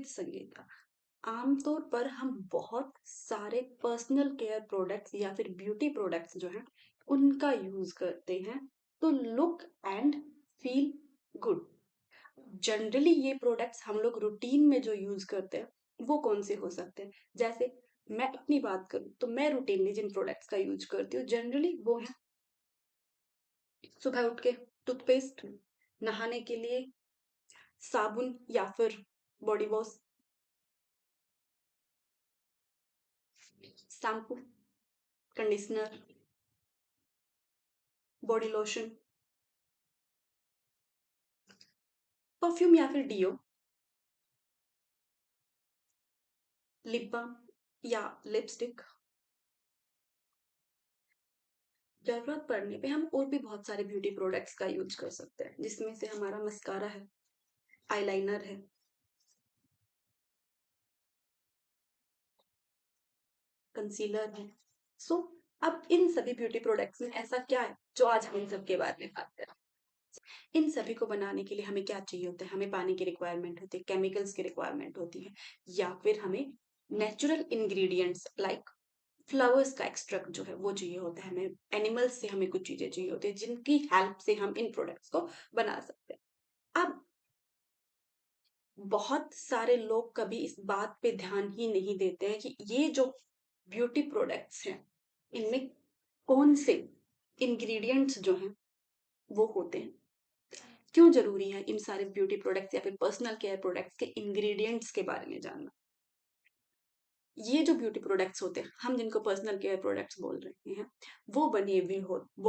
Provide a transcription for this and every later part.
With Sangeeta. आमतौर पर हम बहुत सारे पर्सनल केयर प्रोडक्ट्स या फिर ब्यूटी प्रोडक्ट्स जो हैं उनका यूज करते हैं to look and feel good. Generally ये प्रोडक्ट्स हम लोग रूटीन में जो यूज करते हैं वो कौन से हो सकते हैं? जैसे मैं अपनी बात करूं तो मैं रूटीनली जिन प्रोडक्ट्स का यूज करती हूँ जनरली वो है सुबह उठ के टूथपेस्ट, नहाने के लिए साबुन या फिर body wash, shampoo, conditioner, body lotion, perfume या फिर डियो, लिप बाम या लिपस्टिक। जरूरत पड़ने पे हम और भी बहुत सारे ब्यूटी प्रोडक्ट्स का यूज कर सकते हैं, जिसमें से हमारा मस्कारा है, आईलाइनर है, कंसीलर है। सो अब इन सभी ब्यूटी प्रोडक्ट्स में ऐसा क्या है जो आज हम इन सब के बारे में बात करें? इन सभी को बनाने के लिए हमें क्या चाहिए होता है? हमें पानी की रिक्वायरमेंट होती है, केमिकल्स की रिक्वायरमेंट होती है, या फिर हमें नेचुरल इंग्रेडिएंट्स लाइक फ्लावर्स का एक्सट्रैक्ट जो है वो चाहिए होता है, हमें एनिमल्स से हमें कुछ चीजें चाहिए होती है जिनकी हेल्प से हम इन प्रोडक्ट्स को बना सकते हैं। अब बहुत सारे लोग कभी इस बात पे ध्यान ही नहीं देते हैं कि ये जो ब्यूटी प्रोडक्ट्स हैं इनमें कौन से इंग्रेडिएंट्स जो हैं वो होते हैं। क्यों जरूरी है इन सारे ब्यूटी प्रोडक्ट्स या फिर पर्सनल केयर प्रोडक्ट्स के इंग्रेडिएंट्स के बारे में जानना? ये जो ब्यूटी प्रोडक्ट्स होते हैं हम जिनको पर्सनल केयर प्रोडक्ट्स बोल रहे हैं वो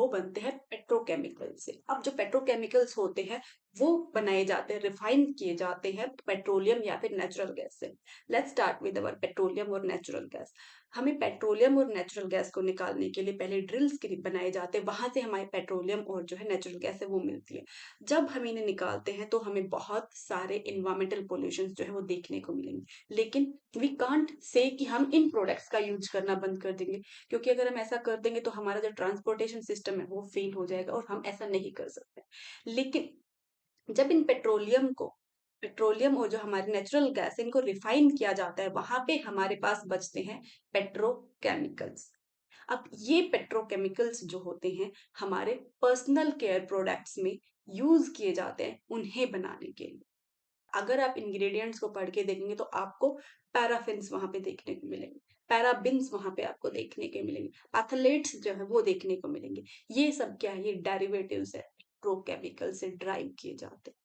बनते हैं पेट्रोकेमिकल से। अब जो पेट्रोकेमिकल्स होते हैं वो बनाए जाते हैं, रिफाइन किए जाते हैं पेट्रोलियम या फिर नेचुरल गैस से। Let's start with our petroleum और नेचुरल गैस। हमें पेट्रोलियम और नेचुरल गैस को निकालने के लिए पहले ड्रिल्स बनाए जाते हैं, वहां से हमारे पेट्रोलियम और जो है नेचुरल गैस है वो मिलती है। जब हम इन्हें निकालते हैं तो हमें बहुत सारे इन्वायरमेंटल पोल्यूशन जो है वो देखने को मिलेंगे, लेकिन वी कांट से कि हम इन प्रोडक्ट्स का यूज करना बंद कर देंगे, क्योंकि अगर हम ऐसा कर देंगे तो हमारा जो ट्रांसपोर्टेशन सिस्टम है वो फेल हो जाएगा और हम ऐसा नहीं कर सकते। लेकिन जब इन पेट्रोलियम और जो हमारी नेचुरल गैस इनको रिफाइन किया जाता है वहां पे हमारे पास बचते हैं पेट्रोकेमिकल्स। अब ये पेट्रोकेमिकल्स जो होते हैं हमारे पर्सनल केयर प्रोडक्ट्स में यूज किए जाते हैं उन्हें बनाने के लिए। अगर आप इंग्रेडिएंट्स को पढ़ के देखेंगे तो आपको पैराफिन्स वहां पे देखने को मिलेंगे, पैराबिन्स वहां पे आपको देखने के मिलेंगे, पैथलेट्स जो है वो देखने को मिलेंगे। ये सब क्या है? ये डेरिवेटिव्स है, पेट्रोकेमिकल से ड्राइव किए जाते हैं।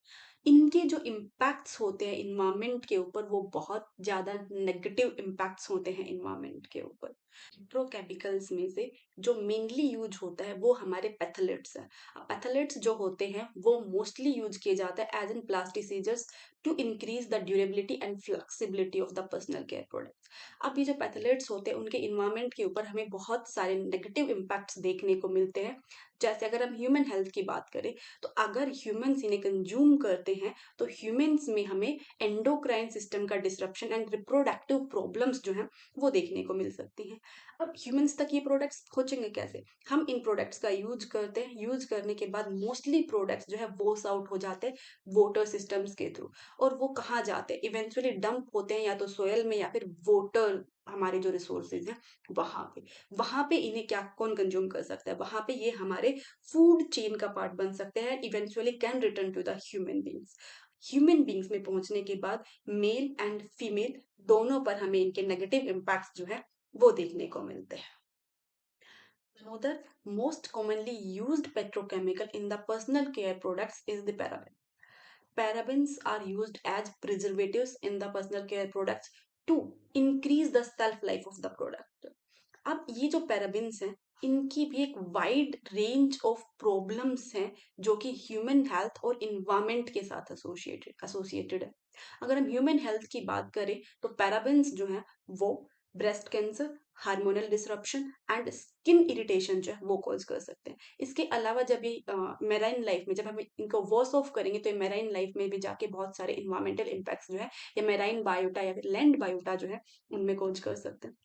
इनके जो इम्पैक्ट्स होते हैं इन्वायरमेंट के ऊपर वो बहुत ज्यादा नेगेटिव इम्पैक्ट्स होते हैं इन्वायरमेंट के ऊपर। पेट्रोकेमिकल्स में से जो मेनली यूज होता है वो हमारे पैथलेट्स है। पैथलेट्स जो होते हैं वो मोस्टली यूज किए जाते हैं as in plasticisers to increase the durability and flexibility of the personal care products. अब ये जो पैथलेट्स होते हैं उनके इन्वायरमेंट के ऊपर हमें बहुत सारे नेगेटिव इम्पैक्ट्स देखने को मिलते हैं। जैसे अगर हम ह्यूमन हेल्थ की बात करें तो अगर ह्यूमंस इन्हें कंज्यूम करते हैं तो ह्यूमंस में हमें एंडोक्राइन सिस्टम का डिसरप्शन एंड रिप्रोडक्टिव प्रॉब्लम्स जो हैं वो देखने को मिल सकती हैं। अब ह्यूमंस तक ये प्रोडक्ट्स पहुंचेंगे कैसे? हम इन प्रोडक्ट्स का यूज करते हैं, यूज करने के बाद मोस्टली प्रोडक्ट्स जो है वॉश आउट हो जाते हैं वोटर सिस्टम्स के थ्रू। और वो कहाँ जाते हैं? इवेंचुअली डंप होते हैं या तो सोयल में या फिर वोटर, हमारे जो रिसोर्सेज हैं वहां पे इन्हें क्या कौन कंज्यूम कर सकता है? वहां पे ये हमारे फूड चेन का पार्ट बन सकते हैं, eventually can return to the human beings. Human beings में पहुंचने के बाद मेल एंड फीमेल दोनों पर हमें इनके नेगेटिव इम्पैक्ट जो है वो देखने को मिलते हैं। Another most commonly used petrochemical in the personal care products is the paraben. Parabens are used as preservatives in the personal care products to increase the shelf life of the product. अब ये जो parabens हैं इनकी भी एक wide range of problems हैं जो कि ह्यूमन हेल्थ और इन्वायरमेंट के साथ एसोसिएटेड है। अगर हम ह्यूमन हेल्थ की बात करें तो पैराबिन्स जो हैं वो breast cancer, hormonal disruption and skin irritation जो है वो कॉज कर सकते हैं। इसके अलावा जब ये मेराइन लाइफ में जब हम इनको वॉश ऑफ करेंगे तो मेराइन लाइफ में भी जाके बहुत सारे इन्वायरमेंटल इम्पैक्ट्स जो है या मेराइन बायोटा या फिर लैंड बायोटा जो है उनमें कॉज कर सकते हैं।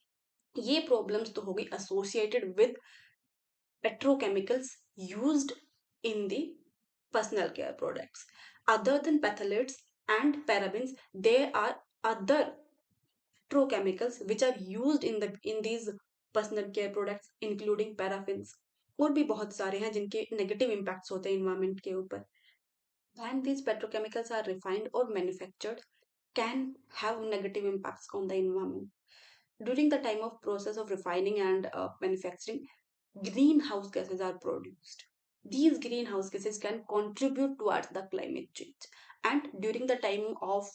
ये प्रॉब्लम्स तो होगी associated with petrochemicals used in the personal care products. Other than phthalates and parabens, there are other petrochemicals which are used in these personal care products including paraffins. और भी बहुत सारे हैं जिनके नेगेटिव इम्पैक्ट्स होते हैं इन्वायरमेंट के ऊपर. When these petrochemicals are refined or manufactured can have negative impacts on the environment. During the time of process of refining and manufacturing, greenhouse gases are produced. These greenhouse gases can contribute towards the climate change. And during the time of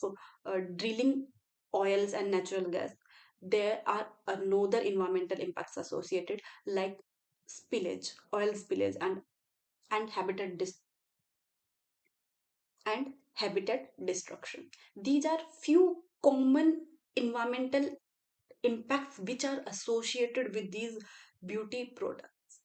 drilling oils and natural gas, there are another environmental impacts associated like spillage, oil spillage, and and habitat destruction. These are few common environmental impacts which are associated with these beauty products.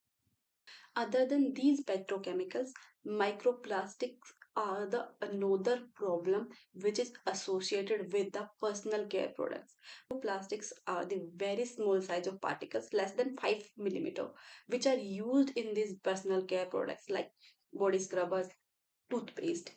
Other than these petrochemicals, microplastics are the another problem which is associated with the personal care products. Microplastics are the very small size of particles less than 5 millimeter which are used in these personal care products like body scrubbers, toothpaste,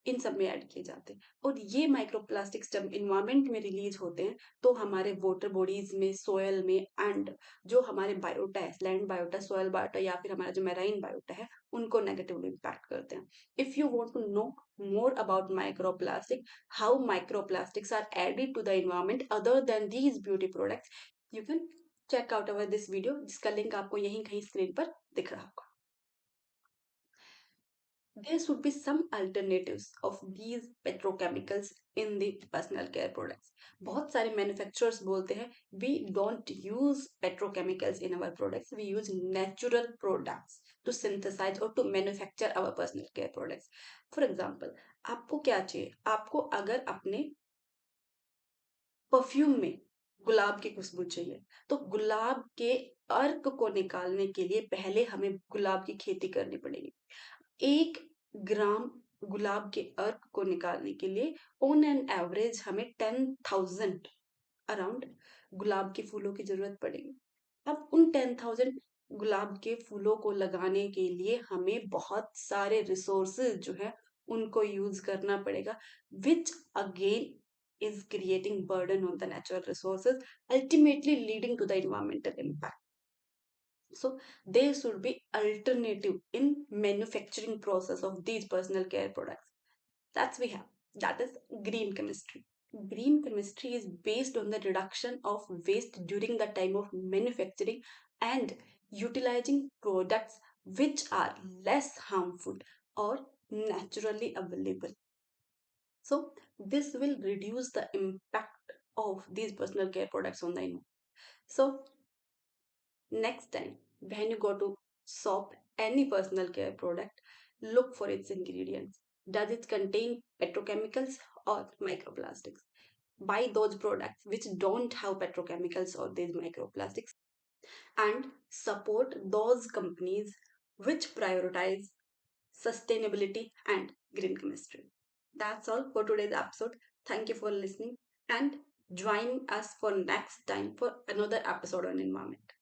इन सब में add किए जाते हैं. और ये microplastics जब environment में रिलीज होते हैं तो हमारे वाटर बॉडीज में, सोयल में एंड जो हमारे बायोटा है, लैंड बायोटा, सोयल बायोटा या फिर हमारा जो मैराइन बायोटा है, उनको नेगेटिवली इम्पैक्ट करते हैं. If you want to know more about microplastic, how microplastics are added to the environment other than these beauty products, you can check out our this video जिसका link आपको यहीं कहीं screen पर दिख रहा होगा. There should be some alternatives of these petrochemicals in the personal care products. बहुत सारे manufacturers बोलते हैं we don't use petrochemicals in our products, we use natural products to synthesize or to manufacture our personal care products. For example, आपको क्या चाहिए? आपको अगर अपने परफ्यूम में गुलाब की खुशबू चाहिए तो गुलाब के अर्क को निकालने के लिए पहले हमें गुलाब की खेती करनी पड़ेगी. 1 ग्राम गुलाब के अर्क को निकालने के लिए ऑन एन एवरेज हमें 10,000 अराउंड गुलाब के फूलों की जरूरत पड़ेगी. अब उन 10,000 गुलाब के फूलों को लगाने के लिए हमें बहुत सारे रिसोर्सेज जो है उनको यूज करना पड़ेगा, which again is creating burden on the natural resources, ultimately leading to the environmental impact. So there should be alternative in manufacturing process of these personal care products. That's we have. That is green chemistry. Green chemistry is based on the reduction of waste during the time of manufacturing and utilizing products which are less harmful or naturally available. So this will reduce the impact of these personal care products on the environment. So next time when you go to shop any personal care product, look for its ingredients. Does it contain petrochemicals or microplastics? Buy those products which don't have petrochemicals or these microplastics and support those companies which prioritize sustainability and green chemistry. That's all for today's episode. Thank you for listening and join us for next time for another episode on environment.